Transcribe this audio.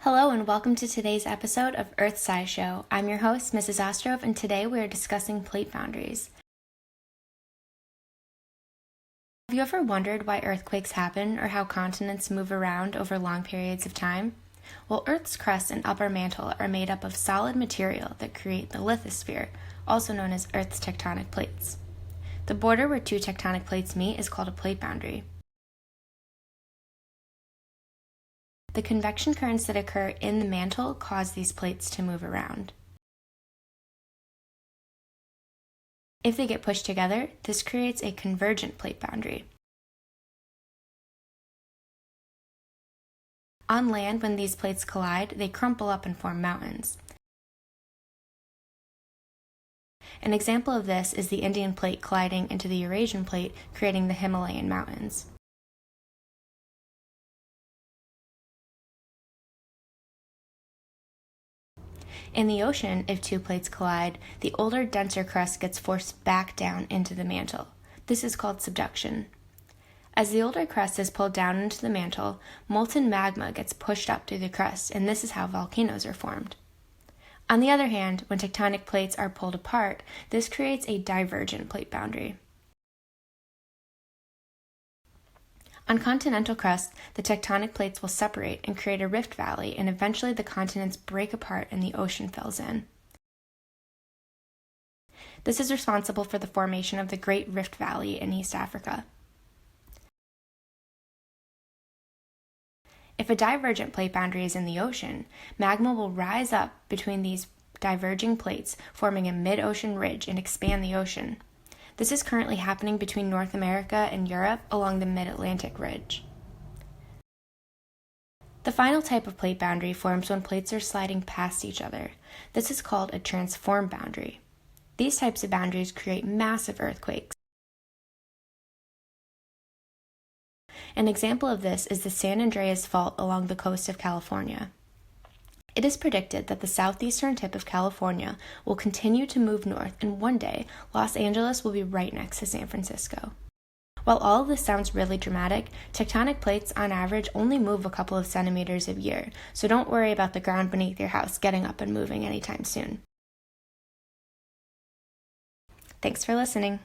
Hello and welcome to today's episode of EarthSci Show. I'm your host, Mrs. Ostrov, and today we are discussing plate boundaries. Have you ever wondered why earthquakes happen or how continents move around over long periods of time? Well, Earth's crust and upper mantle are made up of solid material that create the lithosphere, also known as Earth's tectonic plates. The border where two tectonic plates meet is called a plate boundary. The convection currents that occur in the mantle cause these plates to move around. If they get pushed together, this creates a convergent plate boundary. On land, when these plates collide, they crumple up and form mountains. An example of this is the Indian plate colliding into the Eurasian plate, creating the Himalayan mountains. In the ocean, if two plates collide, the older, denser crust gets forced back down into the mantle. This is called subduction. As the older crust is pulled down into the mantle, molten magma gets pushed up through the crust, and this is how volcanoes are formed. On the other hand, when tectonic plates are pulled apart, this creates a divergent plate boundary. On continental crust, the tectonic plates will separate and create a rift valley, and eventually the continents break apart and the ocean fills in. This is responsible for the formation of the Great Rift Valley in East Africa. If a divergent plate boundary is in the ocean, magma will rise up between these diverging plates, forming a mid-ocean ridge and expand the ocean. This is currently happening between North America and Europe along the Mid-Atlantic Ridge. The final type of plate boundary forms when plates are sliding past each other. This is called a transform boundary. These types of boundaries create massive earthquakes. An example of this is the San Andreas Fault along the coast of California. It is predicted that the southeastern tip of California will continue to move north, and one day, Los Angeles will be right next to San Francisco. While all of this sounds really dramatic, tectonic plates on average only move a couple of centimeters a year, so don't worry about the ground beneath your house getting up and moving anytime soon. Thanks for listening.